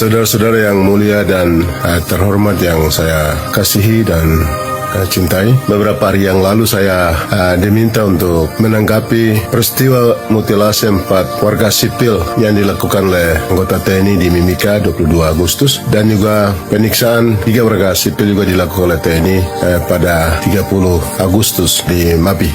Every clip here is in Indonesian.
Saudara-saudara yang mulia dan terhormat yang saya kasihi dan cintai, beberapa hari yang lalu saya diminta untuk menanggapi peristiwa mutilasi 4 warga sipil yang dilakukan oleh anggota TNI di Mimika 22 Agustus dan juga penyiksaan 3 warga sipil juga dilakukan oleh TNI pada 30 Agustus di Mapi.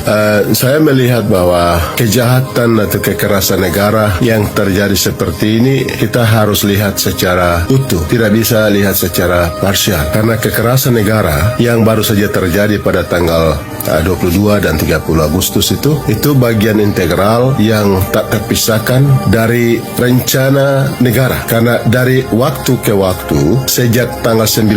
Saya melihat bahwa kejahatan atau kekerasan negara yang terjadi seperti ini kita harus lihat secara utuh, tidak bisa lihat secara parsial, karena kekerasan negara yang baru saja terjadi pada tanggal 22 dan 30 Agustus itu bagian integral yang tak terpisahkan dari rencana negara, karena dari waktu ke waktu sejak tanggal 19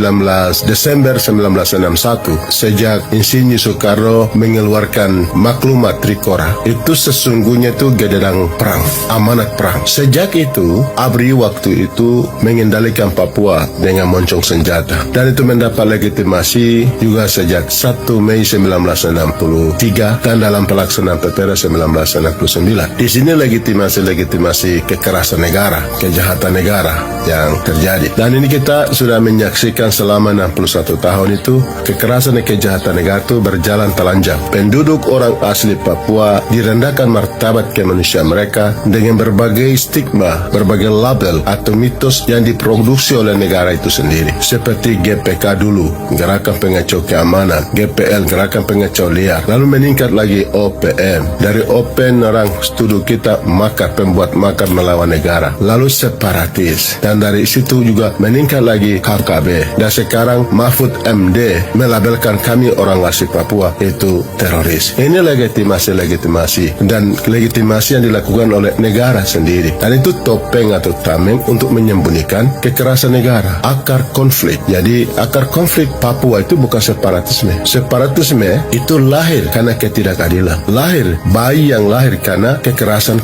Desember 1961 sejak Insinyur Soekarno mengeluarkan maklumat Trikora, itu sesungguhnya itu gedang perang, amanat perang. Sejak itu ABRI waktu itu mengendalikan Papua dengan moncong senjata, dan itu mendapat legitimasi juga sejak 1 Mei 1963 dan dalam pelaksanaan PPRA 1969. Di sini legitimasi kekerasan negara, kejahatan negara yang terjadi. Dan ini kita sudah menyaksikan selama 61 tahun itu kekerasan dan kejahatan negara itu berjalan telanjang. Penduduk orang asli Papua direndahkan martabat kemanusiaan mereka dengan berbagai stigma, berbagai label atau mitos yang diproduksi oleh negara itu sendiri. Seperti GPK dulu, Gerakan Pengacau Keamanan, GPL, Gerakan Pengacau Liar, lalu meningkat lagi OPM. Dari OPM orang studi kita makar, pembuat makar melawan negara, lalu separatis, dan dari situ juga meningkat lagi KKB, dan sekarang Mahfud MD melabelkan kami orang asli Papua itu teroris. Ini legitimasi dan legitimasi yang dilakukan oleh negara sendiri, dan itu topeng atau tameng untuk menyembunyikan kekerasan negara, akar konflik. Jadi akar konflik Papua itu bukan separatisme. Separatisme itu lahir karena ketidakadilan, lahir bayi yang lahir karena kekerasan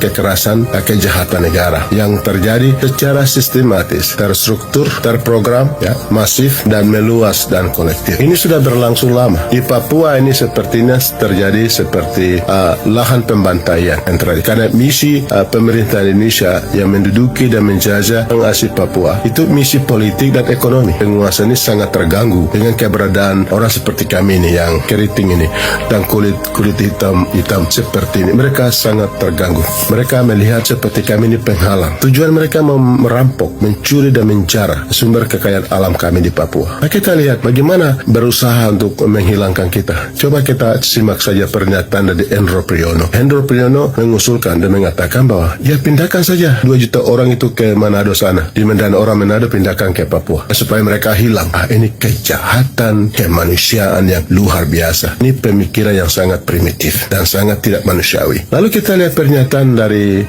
kejahatan negara yang terjadi secara sistematis, terstruktur, terprogram, masif dan meluas dan kolektif. Ini sudah berlangsung lama. Di Papua ini sepertinya terjadi seperti lahan pembantaian yang terjadi karena misi pemerintah Indonesia yang menduduki dan menjajah orang asli Papua itu misi politik dan ekonomi. Penguasa ini sangat terganggu dengan keberadaan orang seperti kami ini yang keriting ini dan kulit hitam seperti ini. Mereka sangat terganggu. Mereka melihat seperti kami ini penghalang. Tujuan mereka merampok, mencuri dan menjara sumber kekayaan alam kami di Papua. Nah, kita lihat bagaimana berusaha untuk menghilangkan kita. Coba kita simak saja pernyataan dari Hendro Priyono. Hendro Priyono mengusulkan dan mengatakan bahwa ya pindahkan saja 2 juta orang itu ke Manado sana. Di Manado orang Manado pindahkan ke Papua supaya mereka hilang. Ini kejahatan kemanusiaan yang luar biasa. Ini pemikiran yang sangat primitif dan sangat tidak manusiawi. Lalu kita lihat pernyataan dari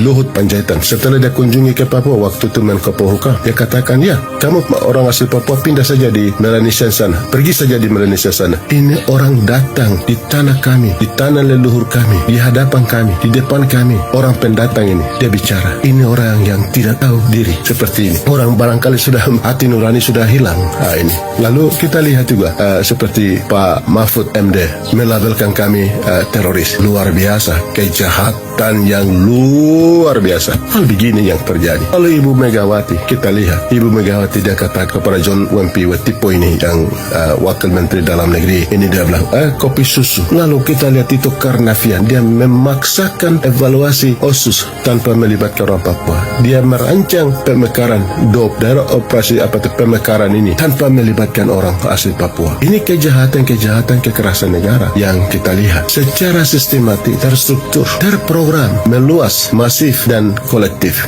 Luhut Panjaitan setelah dia kunjungi ke Papua waktu itu Menko Polhukam. Dia katakan, ya kamu orang asli Papua pindah saja di Melanesia sana, pergi saja di Melanesia sana. Ini orang datang di tanah kami, di tanah leluhur kami, di hadapan kami, di depan kami. Orang pendatang ini dia bicara. Ini orang yang tidak tahu diri seperti ini. Orang barangkali sudah hati nurani sudah hilang. Ini. Lalu kita lihat juga seperti Pak Mahfud MD melabelkan kami teroris. Luar biasa, kejahatan yang luar biasa. Hal begini yang terjadi. Lalu Ibu Megawati, kita lihat Ibu Megawati dia kata kepada John Wempi Wetipo ini yang Wakil Menteri Dalam Negeri ini, dia bilang kopi susu. Lalu kita lihat itu Karnavian, dia memaksakan evaluasi OSUS tanpa melibatkan orang Papua. Dia merancang pemekaran daerah operasi pemekaran ini tanpa melibatkan orang asli Papua. Ini kejahatan kekerasan negara yang kita lihat secara sistematik, terstruktur, terprogram, meluas, masif dan kolektif.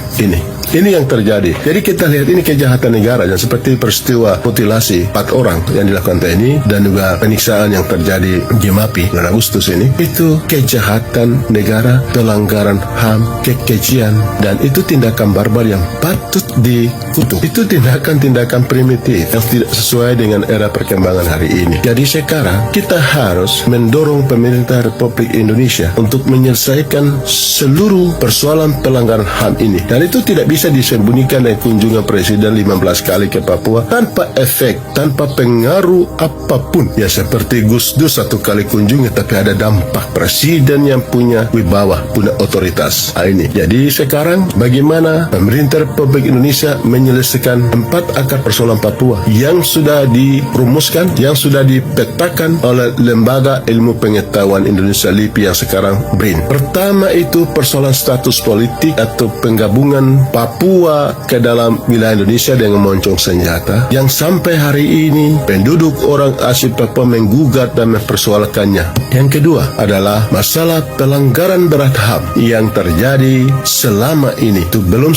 Ini yang terjadi. Jadi kita lihat ini kejahatan negara yang seperti peristiwa mutilasi 4 orang yang dilakukan TNI dan juga penyiksaan yang terjadi di Mapi bulan Agustus ini. Itu kejahatan negara, pelanggaran HAM, kekejian, dan itu tindakan barbar yang patut dikutuk. Itu tindakan primitif yang tidak sesuai dengan era perkembangan hari ini. Jadi sekarang kita harus mendorong pemerintah Republik Indonesia untuk menyelesaikan seluruh persoalan pelanggaran HAM ini. Dan itu tidak bisa bisa disembunyikan dari kunjungan Presiden 15 kali ke Papua tanpa efek, tanpa pengaruh apapun. Ya seperti Gus Dur 1 kali kunjungi tapi ada dampak. Presiden yang punya wibawa, punya otoritas. Ini. Jadi sekarang bagaimana pemerintah Republik Indonesia menyelesaikan 4 akar persoalan Papua yang sudah dirumuskan, yang sudah dipetakan oleh Lembaga Ilmu Pengetahuan Indonesia LIPI yang sekarang BRIN. Pertama itu persoalan status politik atau penggabungan Papua ke dalam wilayah Indonesia dengan moncong senjata yang sampai hari ini penduduk orang asli Papua menggugat dan mempersoalkannya. Yang kedua adalah masalah pelanggaran berat HAM yang terjadi selama ini. Itu belum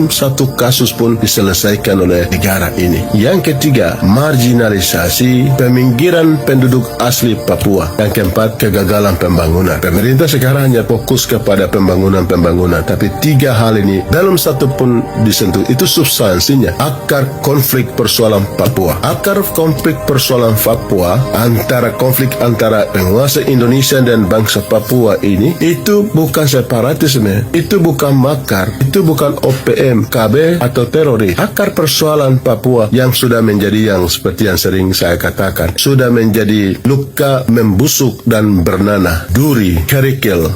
satu kasus pun diselesaikan oleh negara ini. Yang ketiga, marginalisasi peminggiran penduduk asli Papua. Yang keempat, kegagalan pembangunan. Pemerintah sekarang hanya fokus kepada pembangunan, tapi 3 hal ini belum satu pun disentuh. Itu substansinya, akar konflik persoalan Papua. Akar konflik persoalan Papua konflik antara penguasa Indonesia dan bangsa Papua ini, itu bukan separatisme, itu bukan makar, itu bukan OPM, KB atau teroris. Akar persoalan Papua yang sudah menjadi yang seperti yang sering saya katakan, sudah menjadi luka membusuk dan bernanah, duri, kerikil.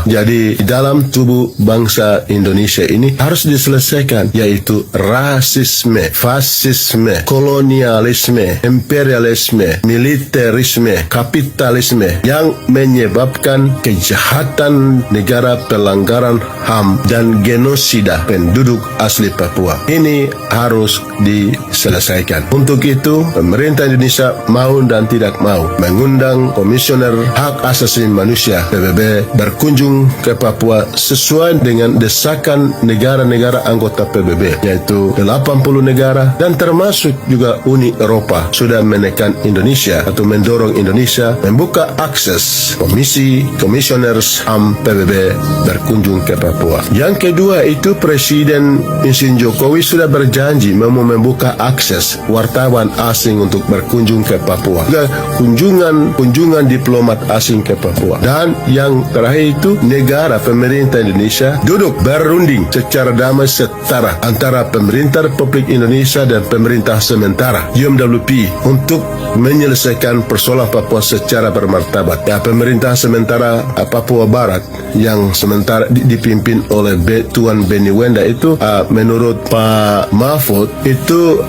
Jadi dalam tubuh bangsa Indonesia ini harus diselesaikan, yaitu rasisme, fasisme, kolonialisme, imperialisme, militerisme, kapitalisme yang menyebabkan kejahatan negara, pelanggaran HAM dan genosida penduduk asli Papua. Ini harus diselesaikan. Untuk itu, pemerintah Indonesia mau dan tidak mau mengundang Komisioner Hak Asasi Manusia PBB berkunjung ke Papua sesuai dengan desakan negara-negara anggota PBB, yaitu 80 negara dan termasuk juga Uni Eropa sudah menekan Indonesia atau mendorong Indonesia membuka akses Komisioner HAM PBB berkunjung ke Papua. Yang kedua itu Presiden Jokowi sudah berjanji mau membuka akses wartawan asing untuk berkunjung ke Papua. Juga kunjungan diplomat asing ke Papua. Dan yang terakhir itu negara pemerintah Indonesia duduk berunding secara damai setara antara pemerintah Republik Indonesia dan pemerintah sementara UMWP untuk menyelesaikan persoalan Papua secara bermartabat. Ya, pemerintah sementara Papua Barat yang sementara dipimpin oleh Tuan Beni Wenda itu menurut Pak Mahfud itu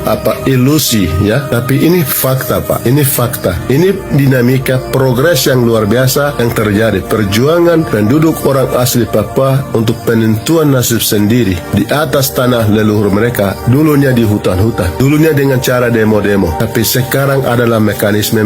ilusi ya, tapi ini fakta Pak, ini fakta, ini dinamika progres yang luar biasa yang terjadi, perjuangan penduduk orang asli Papua untuk penentuan nasib sendiri di atas tanah leluhur mereka, dulunya di hutan-hutan, dulunya dengan cara demo-demo, tapi sekarang adalah mekanisme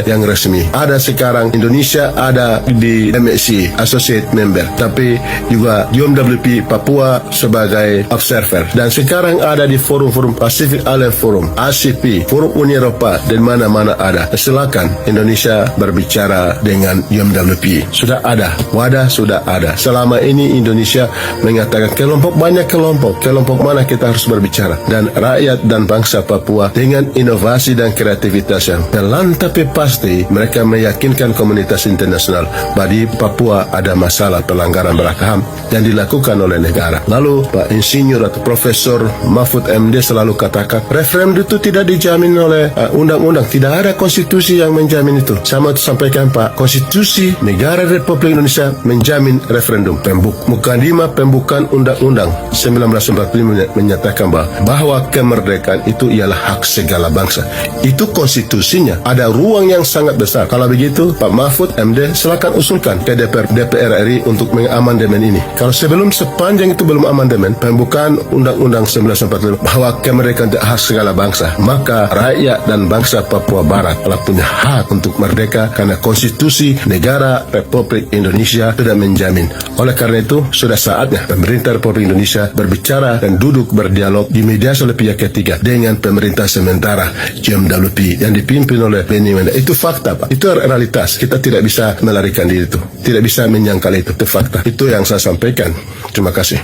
yang resmi. Ada sekarang Indonesia ada di MSC Associate Member, tapi juga UMWP Papua sebagai observer, dan sekarang ada di forum-forum Pacific Island Forum, ACP, Forum Uni Eropa, dan mana-mana ada. Silakan Indonesia berbicara dengan UMWP. Sudah ada, wadah sudah ada. Selama ini Indonesia mengatakan banyak kelompok mana kita harus berbicara, dan rakyat dan bangsa Papua dengan inovasi dan kreativitas yang pelan tapi pasti mereka meyakinkan komunitas internasional bahwa di Papua ada masalah pelanggaran berat HAM yang dilakukan oleh negara. Lalu Pak Insinyur atau Profesor Mahfud MD selalu katakan referendum itu tidak dijamin oleh undang-undang, tidak ada konstitusi yang menjamin itu. Sama itu sampaikan Pak, konstitusi negara Republik Indonesia menjamin referendum. Mukadimah pembukaan undang-undang 1945 menyatakan bahwa kemerdekaan itu ialah hak segala bangsa. Itu konstitusinya, ada ruang yang sangat besar. Kalau begitu Pak Mahfud MD silakan usulkan ke DPR RI untuk mengamandemen ini. Kalau sepanjang itu belum amandemen, pembukaan Undang-Undang 1945 bahwa kemerdekaan itu hak segala bangsa, maka rakyat dan bangsa Papua Barat telah punya hak untuk merdeka karena konstitusi negara Republik Indonesia sudah menjamin. Oleh karena itu, sudah saatnya pemerintah Republik Indonesia berbicara dan duduk berdialog di mediasi oleh pihak ketiga dengan pemerintah sementara UMWP yang dipimpin oleh Beni Wenda. Itu fakta Pak, itu realitas. Kita tidak bisa melarikan diri itu, tidak bisa menyangkal itu fakta. Itu yang saya sampaikan. Terima kasih.